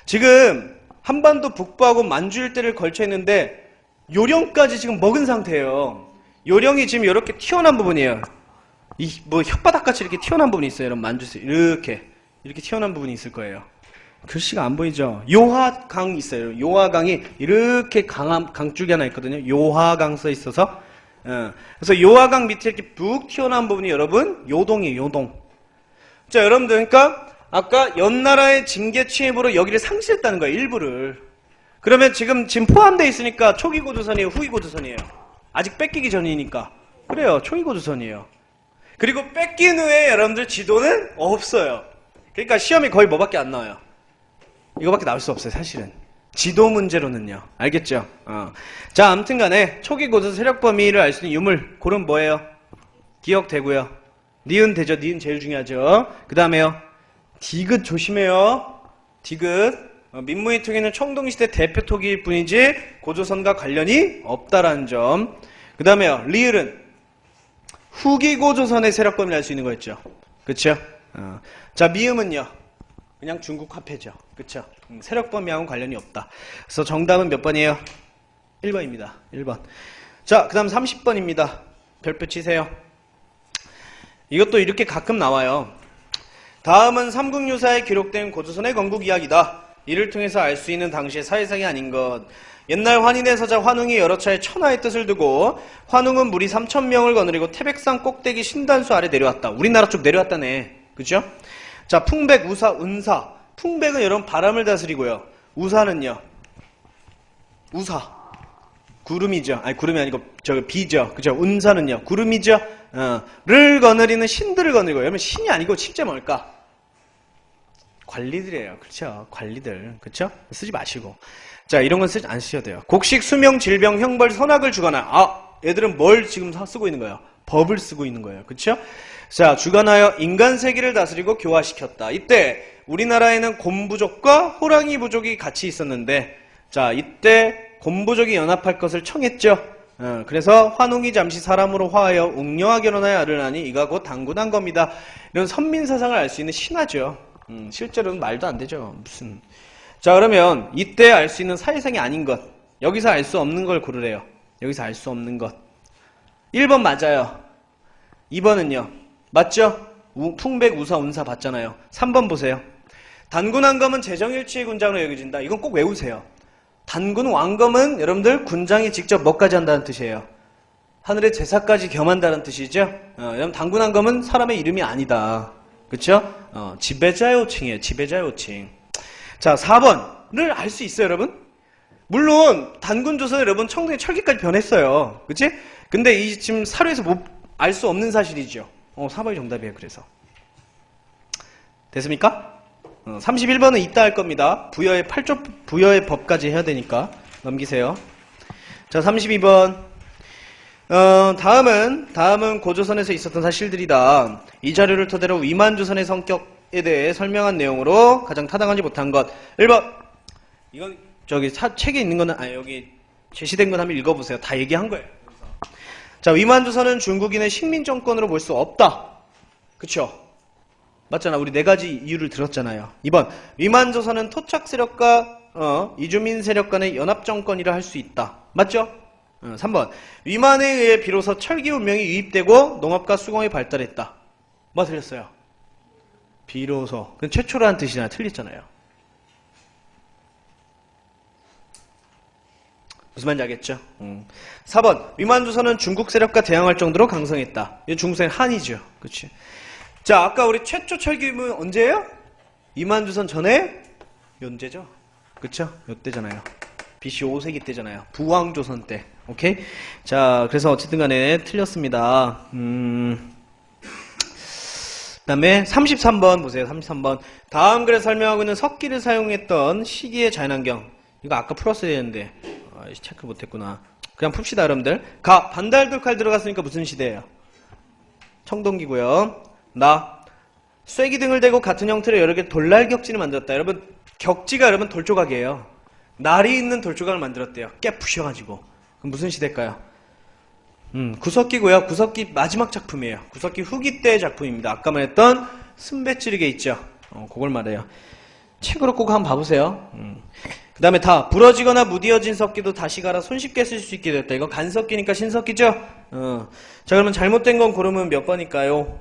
지금 한반도 북부하고 만주 일대를 걸쳐 있는데 요령까지 지금 먹은 상태예요. 요령이 지금 이렇게 튀어나온 부분이에요. 뭐 혓바닥같이 이렇게 튀어나온 부분이 있어요. 여러분 만주세 이렇게 튀어나온 부분이 있을 거예요. 글씨가 안 보이죠? 요하강 있어요. 요하강이 이렇게 강줄기 하나 있거든요. 요하강 써 있어서. 그래서 요하강 밑에 이렇게 북 튀어나온 부분이 여러분 요동이에요. 요동. 자, 여러분들 그러니까 아까 연나라의 징계 취임으로 여기를 상실했다는 거예요. 일부를. 그러면 지금 포함되어 있으니까 초기 고조선이에요? 후기 고조선이에요? 아직 뺏기기 전이니까. 그래요. 초기 고조선이에요. 그리고 뺏긴 후에 여러분들 지도는 없어요. 그러니까 시험이 거의 뭐밖에 안 나와요. 이거밖에 나올 수 없어요. 사실은. 지도 문제로는요. 알겠죠? 자, 아무튼 간에 초기 고조선 세력 범위를 알 수 있는 유물. 고름 뭐예요? 기억되고요. 니은 되죠. 니은 제일 중요하죠. 그 다음에요. 디귿 조심해요. 디귿. 민무이 토기는 청동시대 대표 토기일 뿐이지 고조선과 관련이 없다라는 점. 그 다음에요. 리을은 후기 고조선의 세력 범위를 알 수 있는 거였죠. 그쵸? 자, 미음은요. 그냥 중국 화폐죠. 그쵸? 세력 범위하고는 관련이 없다. 그래서 정답은 몇 번이에요? 1번입니다. 1번. 자, 그 다음 30번입니다. 별표 치세요. 이것도 이렇게 가끔 나와요. 다음은 삼국유사에 기록된 고조선의 건국 이야기다. 이를 통해서 알 수 있는 당시의 사회상이 아닌 것. 옛날 환인의 서자 환웅이 여러 차례 천하의 뜻을 두고 환웅은 무리 3,000명을 거느리고 태백산 꼭대기 신단수 아래 내려왔다. 우리나라 쪽 내려왔다네. 그죠? 자, 풍백, 우사, 운사. 풍백은 여러분 바람을 다스리고요. 우사는요. 우사. 구름이죠. 아니, 구름이 아니고 비죠. 그죠? 운사는요. 구름이죠. 를 거느리는 신들을 거느리고. 여러분 신이 아니고 실제 뭘까? 관리들이에요. 그렇죠? 관리들. 그렇죠? 쓰지 마시고. 자, 이런 건 안 쓰셔도 돼요. 곡식, 수명, 질병, 형벌, 선악을 주거나. 얘들은 뭘 지금 쓰고 있는 거예요? 법을 쓰고 있는 거예요. 그렇죠? 자, 주관하여 인간 세계를 다스리고 교화시켰다. 이때 우리나라에는 곰부족과 호랑이 부족이 같이 있었는데, 자, 이때 곰부족이 연합할 것을 청했죠. 그래서 환웅이 잠시 사람으로 화하여 웅녀와 결혼하여 아를 낳으니 이가 곧 당군한 겁니다. 이런 선민사상을 알 수 있는 신화죠. 실제로는 말도 안 되죠. 무슨. 자, 그러면 이때 알 수 있는 사회상이 아닌 것. 여기서 알 수 없는 걸 고르래요. 여기서 알 수 없는 것. 1번 맞아요. 2번은요. 맞죠? 풍백, 우사, 운사 봤잖아요. 3번 보세요. 단군 왕검은 재정일치의 군장으로 여겨진다. 이건 꼭 외우세요. 단군 왕검은 여러분들 군장이 직접 뭐까지 한다는 뜻이에요. 하늘의 제사까지 겸한다는 뜻이죠. 여러분 단군 왕검은 사람의 이름이 아니다. 그쵸? 지배자의 호칭이에요. 지배자의 호칭. 자, 4번을 알 수 있어요, 여러분? 물론 단군조선 여러분 청동이 철기까지 변했어요. 그치? 근데 이 지금 사료에서 알 수 없는 사실이죠. 4번이 정답이에요. 그래서 됐습니까? 31번은 이따 할 겁니다. 부여의 8조 부여의 법까지 해야 되니까 넘기세요. 자, 32번. 다음은 고조선에서 있었던 사실들이다. 이 자료를 토대로 위만조선의 성격에 대해 설명한 내용으로 가장 타당하지 못한 것. 1번. 이건 저기 책에 있는 거는 여기 제시된 건 한번 읽어보세요. 다 얘기한 거예요. 자, 위만조선은 중국인의 식민정권으로 볼 수 없다. 그쵸? 맞잖아. 우리 4가지 이유를 들었잖아요. 2번. 위만조선은 토착 세력과 이주민 세력 간의 연합정권이라 할 수 있다. 맞죠? 3번. 위만에 의해 비로소 철기 문명이 유입되고 농업과 수공이 발달했다. 뭐 틀렸어요? 비로소. 그건 최초라는 뜻이잖아요. 틀렸잖아요. 무슨 말인지 알겠죠? 4번. 위만조선은 중국 세력과 대항할 정도로 강성했다. 이 중국 세력 한이죠. 그치? 자, 아까 우리 최초 철기문 언제예요? 위만조선 전에? 언제죠? 그쵸? 요때잖아요. BC 5세기 때잖아요. 부왕조선 때. 오케이? 자, 그래서 어쨌든 간에 틀렸습니다. 그 다음에 33번 보세요. 33번. 다음 글에 설명하고 있는 석기를 사용했던 시기의 자연환경. 이거 아까 풀었어야 되는데. 체크 못했구나. 그냥 풉시다, 여러분들. 반달돌 칼 들어갔으니까 무슨 시대예요? 청동기고요. 쐐기 등을 대고 같은 형태로 여러 개 돌날 격지를 만들었다. 여러분, 격지가 여러분 돌조각이에요. 날이 있는 돌조각을 만들었대요. 깨 부셔가지고. 그럼 무슨 시대일까요? 구석기고요. 구석기 마지막 작품이에요. 구석기 후기 때의 작품입니다. 아까 말했던 순배찌르게 있죠. 그걸 말해요. 책으로 꼭 한번 봐보세요. 그 다음에 부러지거나 무디어진 석기도 다시 갈아 손쉽게 쓸 수 있게 됐다. 이거 간석기니까 신석기죠? 자, 그러면 잘못된 건 고르면 몇 번일까요?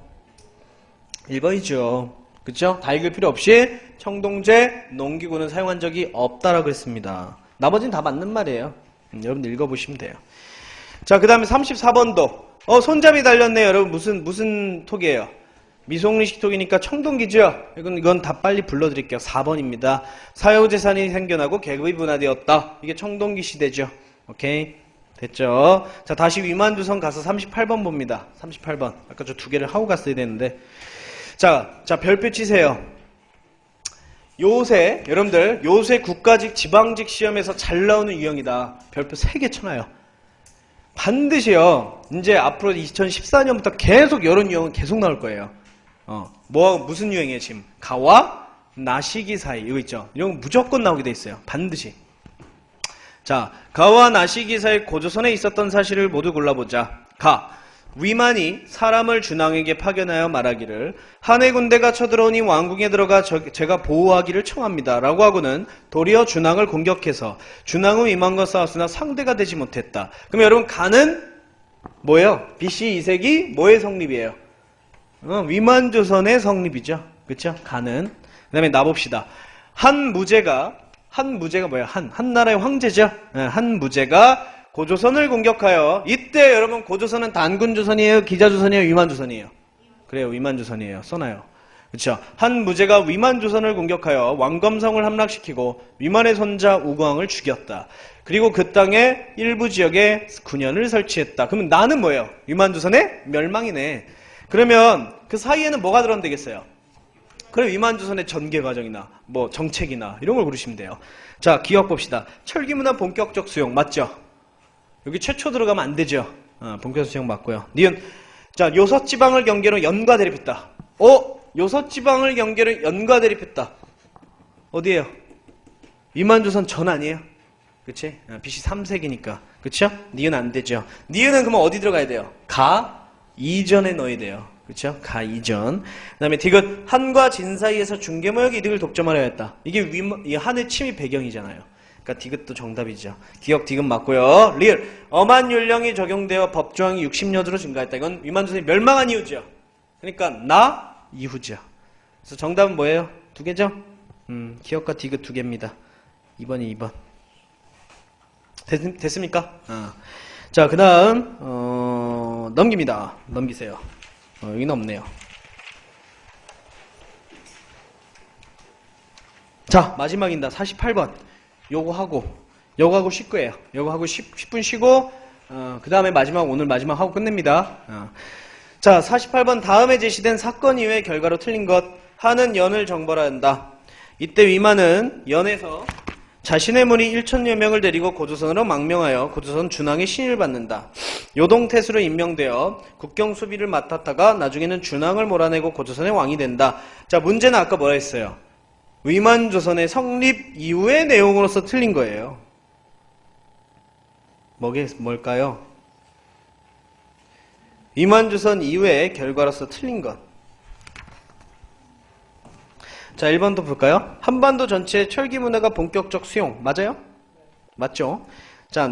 1번이죠. 그쵸? 다 읽을 필요 없이 청동제, 농기구는 사용한 적이 없다라고 했습니다. 나머지는 다 맞는 말이에요. 여러분들 읽어보시면 돼요. 자, 그 다음에 34번도. 손잡이 달렸네요. 여러분, 무슨 톡이에요? 미송리식 톡이니까 청동기죠? 이건 다 빨리 불러드릴게요. 4번입니다. 사유재산이 생겨나고 계급이 분화되었다. 이게 청동기 시대죠. 오케이? 됐죠? 자, 다시 위만조선 가서 38번 봅니다. 38번. 아까 저 2개를 하고 갔어야 되는데. 자, 별표 치세요. 여러분들, 요새 국가직, 지방직 시험에서 잘 나오는 유형이다. 별표 3개 쳐놔요. 반드시요, 이제 앞으로 2014년부터 계속 이런 유형은 계속 나올 거예요. 무슨 유형이에요, 지금? 가와 나시기 사이. 이거 있죠? 이런 거 무조건 나오게 돼 있어요. 반드시. 자, 가와 나시기 사이 고조선에 있었던 사실을 모두 골라보자. 위만이 사람을 준왕에게 파견하여 말하기를 한해 군대가 쳐들어오니 왕궁에 들어가 제가 보호하기를 청합니다. 라고 하고는 도리어 준왕을 공격해서 준왕은 위만과 싸웠으나 상대가 되지 못했다. 그럼 여러분 가는 뭐예요? BC 2세기 뭐의 성립이에요? 위만조선의 성립이죠. 그쵸? 가는. 그 다음에 나봅시다. 한무제가 뭐예요? 한 나라의 황제죠? 한무제가 고조선을 공격하여, 이때 여러분 고조선은 단군조선이에요? 기자조선이에요? 위만조선이에요? 그래요, 위만조선이에요. 써놔요. 그쵸? 한무제가 위만조선을 공격하여 왕검성을 함락시키고 위만의 손자 우광을 죽였다. 그리고 그 땅의 일부 지역에 9년을 설치했다. 그러면 나는 뭐예요? 위만조선의 멸망이네. 그러면 그 사이에는 뭐가 들어간다겠어요? 그래, 위만조선의 전개 과정이나 뭐 정책이나 이런 걸 고르시면 돼요. 자, 기억 봅시다. 철기문화 본격적 수용 맞죠? 여기 최초 들어가면 안 되죠. 본격적 수용 맞고요. 니은. 자, 요섭지방을 경계로 연과 대립했다. 요섭지방을 경계로 연과 대립했다. 어디에요? 위만조선 전 아니에요? 그치? BC 3세기니까. 그쵸? 니은 안 되죠. 니은은 그러면 어디 들어가야 돼요? 가 이전에 넣어야 돼요. 그쵸? 가 이전. 그 다음에 디귿. 한과 진 사이에서 중개무역 이득을 독점하려 했다. 이게 이 한의 침입 배경이잖아요. 그러니까 디귿도 정답이죠. 기억 디귿 맞고요. 리을. 엄한 율령이 적용되어 법조항이 60여조로 증가했다. 이건 위만조선이 멸망한 이유죠. 그러니까 나 이후죠. 그래서 정답은 뭐예요? 2개죠? 기억과 디귿 2개입니다. 2번이 2번. 됐습니까? 자, 그 다음 넘깁니다. 넘기세요. 여기는 없네요. 자, 마지막입니다. 48번. 요거 하고 쉴 거예요. 요거 하고 10분 쉬고 그 다음에 오늘 마지막 하고 끝냅니다. 자, 48번. 다음에 제시된 사건 이외의 결과로 틀린 것. 하는 연을 정벌한다. 이때 위만은 연에서 자신의 무리 1천여 명을 데리고 고조선으로 망명하여 고조선 준왕의 신의를 받는다. 요동태수로 임명되어 국경 수비를 맡았다가 나중에는 준왕을 몰아내고 고조선의 왕이 된다. 자, 문제는 아까 뭐라 했어요? 위만조선의 성립 이후의 내용으로서 틀린 거예요. 뭘까요? 위만조선 이후의 결과로서 틀린 것. 자, 1번도 볼까요? 한반도 전체의 철기 문화가 본격적 수용. 맞아요? 맞죠? 자,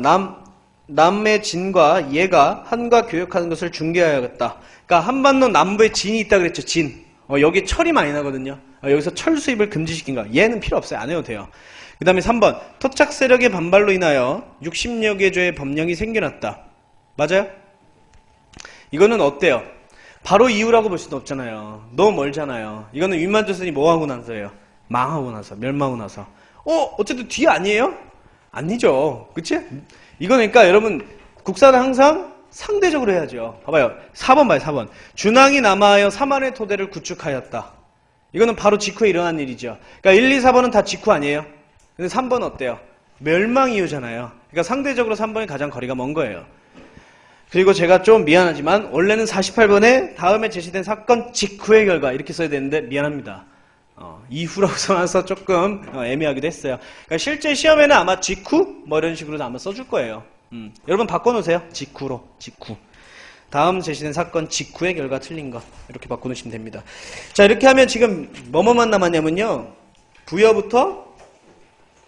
남의 진과 예가 한과 교역하는 것을 중개하여야겠다. 그러니까 한반도 남부에 진이 있다 그랬죠. 진. 여기 철이 많이 나거든요. 여기서 철 수입을 금지시킨 거. 얘는 필요 없어요. 안 해도 돼요. 그 다음에 3번. 토착 세력의 반발로 인하여 60여 개 조의 법령이 생겨났다. 맞아요? 이거는 어때요? 바로 이유라고 볼 수는 없잖아요. 너무 멀잖아요. 이거는 위만조선이 뭐하고 나서예요? 망하고 나서, 멸망하고 나서. 어쨌든 뒤 아니에요? 아니죠. 그치? 이거 그러니까 여러분, 국사는 항상 상대적으로 해야죠. 봐봐요. 4번 봐요, 4번. 준왕이 남하여 3안의 토대를 구축하였다. 이거는 바로 직후에 일어난 일이죠. 그러니까 1, 2, 4번은 다 직후 아니에요? 근데 3번은 어때요? 멸망 이후잖아요. 그러니까 상대적으로 3번이 가장 거리가 먼 거예요. 그리고 제가 좀 미안하지만 원래는 48번에 다음에 제시된 사건 직후의 결과 이렇게 써야 되는데 미안합니다. 이후라고 써놔서 조금 애매하기도 했어요. 그러니까 실제 시험에는 아마 직후 뭐 이런 식으로 아마 써줄 거예요. 여러분 바꿔놓으세요. 직후로. 직후. 다음 제시된 사건 직후의 결과 틀린 것 이렇게 바꿔놓으시면 됩니다. 자, 이렇게 하면 지금 뭐뭐만 남았냐면요. 부여부터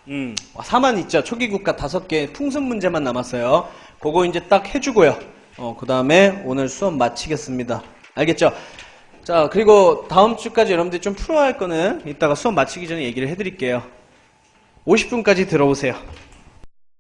4만 있죠. 초기국가 5개 풍습 문제만 남았어요. 그거 이제 딱 해주고요. 그 다음에 오늘 수업 마치겠습니다. 알겠죠? 자, 그리고 다음 주까지 여러분들이 좀 풀어야 할 거는 이따가 수업 마치기 전에 얘기를 해드릴게요. 50분까지 들어오세요.